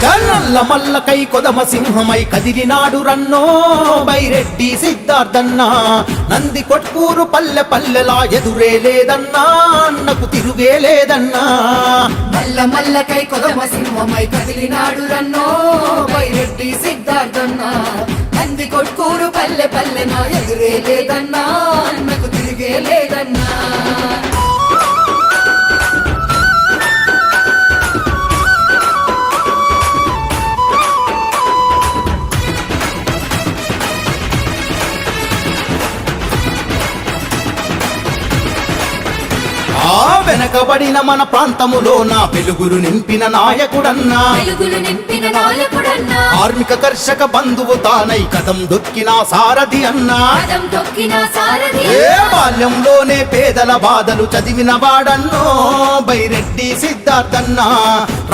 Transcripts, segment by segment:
నల్ల మల్లకై కొదమ సింహమై కదిలినాడు రన్నో బైరెడ్డి సిద్ధార్థన్న నంది కొట్కూరు పల్లె పల్లెలా ఎదురే లేదన్నా అన్నకు తిరుగే లేదన్నా మల్ల మల్లకై కొదమ సింహమై కదిలినాడు రన్నో బైరెడ్డి సిద్ధార్థన్న నంది కొట్కూరు పల్లె పల్లెనా ఎదురే లేదన్నా అన్నకు తిరిగే లేదన్నా వెనకబడిన మన ప్రాంతములో నా వెలుగులు నింపిన నాయకుడన్నా కార్మిక కర్షక బంధువు తానై కదం దొక్కిన సారథి అన్నా ఏ బాల్యంలోనే పేదల బాధలు చదివిన వాడన్నో బైరెడ్డి సిద్ధార్థన్నా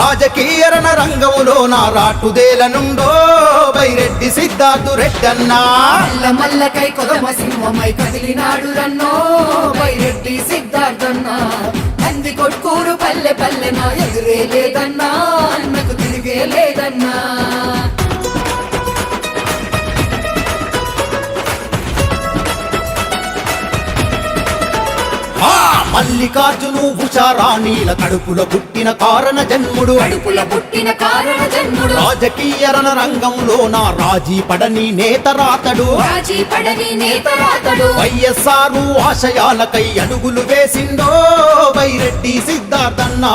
రాజకీయ రణ రంగములో నా రాటుదేల నుండో బైరెడ్డి సిద్ధార్థు రెడ్డన్నా మల్లకై కొదమ సింహమై కదిలినాడు రన్నో బైరెడ్డి సిద్ధార్థన్నా నంది కొట్కూరు పల్లె పల్లెనా ఎదురే లేదన్నా అన్నకు తిరిగే లేదన్నా మల్లికార్జును ఉషారాణీల కడుపులో పుట్టిన కారణ జన్ముడు రాజకీయ రణ రంగంలో నా రాజీ పడని నేతరాతడు వైఎస్ఆర్ ఆశయాలకై అడుగులు వేసిండో బైరెడ్డి సిద్ధార్థన్న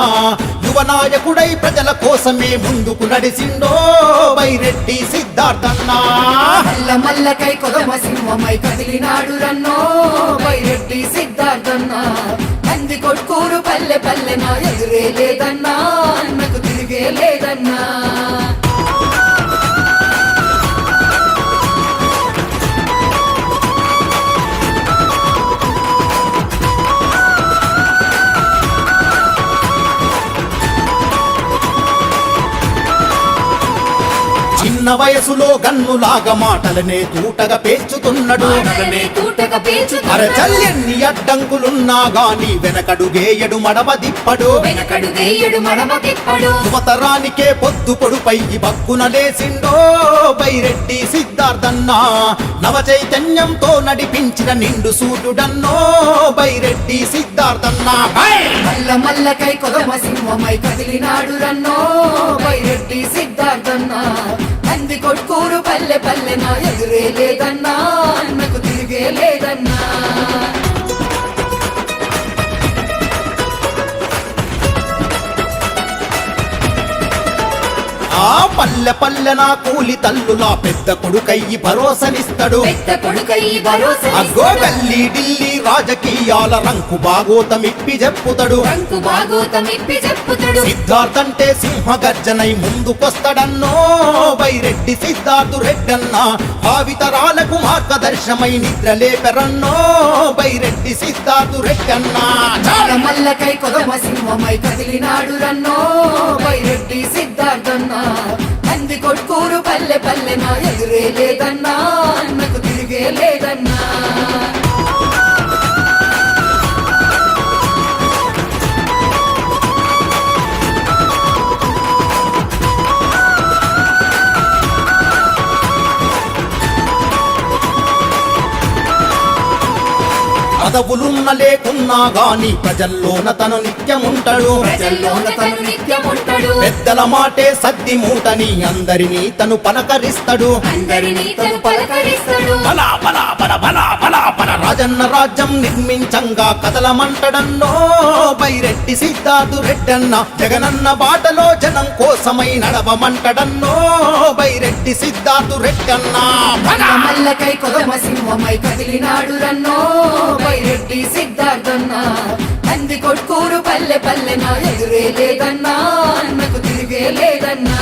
యువ నాయకుడై ప్రజల కోసమే ముందుకు నడిసిండో బైరెడ్డి సిద్ధార్థన్న మల్లకై కొదమ సింహమై కదిలినాడు రన్నో బైరెడ్డి సిద్ధార్థన్న నంది కొట్కూరు పల్లె పల్లెనా ఎదురే లేదన్నా అన్నకు తిరిగే లేదన్నా చిన్న వయసులో గన్నులాగా మాటలనే తూటగా పేర్చుతున్నాడు అరచల్యన్ని అడ్డంకులున్నా గాని వెనకడుగేయడు మడమ దిప్పడు యువతరానికే పొద్దు పొడుపై బక్కున లేసిండో బైరెడ్డి సిద్ధార్థన్న నవ చైతన్యంతో నడిపించిన నిండు సూర్యుడన్నో బైరెడ్డి సిద్ధార్థన్న మల్లకై కొదమ సింహమై కదిలినాడు రన్నో బైరెడ్డి సిద్ధార్థన్న నంది కొట్కూరు పల్లె పల్లెనా ఎదురే లేదన్నా అన్నకు తిరిగే లేదన్నా ఆ పల్లె పల్లెన కూలి తల్లులా పెద్ద కొడుకయ్యి భరోసనిస్తాడు అగ్గో గల్లీ ఢిల్లీ రాజకీయాల రంకు బాగోతమిప్పి చెప్పుతాడు సిద్ధార్థంటే సింహ గర్జనై ముందుకొస్తాడన్నో బైరెడ్డి సిద్ధార్థు రెడ్డన్న భావితరాలకు మార్గదర్శమై నిద్రలేపెరన్నో బైరెడ్డి సిద్ధార్థు రెడ్డన్న మల్లకై కొదమ సింహమై కదిలినాడు రన్నో బైరెడ్డి సిద్ధార్థన్న నంది కొట్కూరు పల్లె పల్లెనా ఎదురే లేదన్నా అన్నకు తిరిగే లేదన్నా పదవులున్న లేకున్నా గాని ప్రజల్లోన తను నిత్యముంటాడు పెద్దల మాటే సద్ది మూటని అందరినీ తను పలకరిస్తాడు రాజన్న రాజ్యం నిర్మించంగా కదలమంటడన్నో బైరెడ్డి సిద్ధార్థు రెడ్డన్న జగనన్న బాటలో జనం కోసమై నడవమంటడన్నో బైరెడ్డి సిద్ధార్థు రెడ్డన్న మల్లకై కొదమ సింహమై కదిలినాడు రన్నో బైరెడ్డి సిద్ధార్థన్న నంది కొట్కూరు పల్లె పల్లెనా ఎదురే లేదన్నా అన్నకు తిరిగే లేదన్నా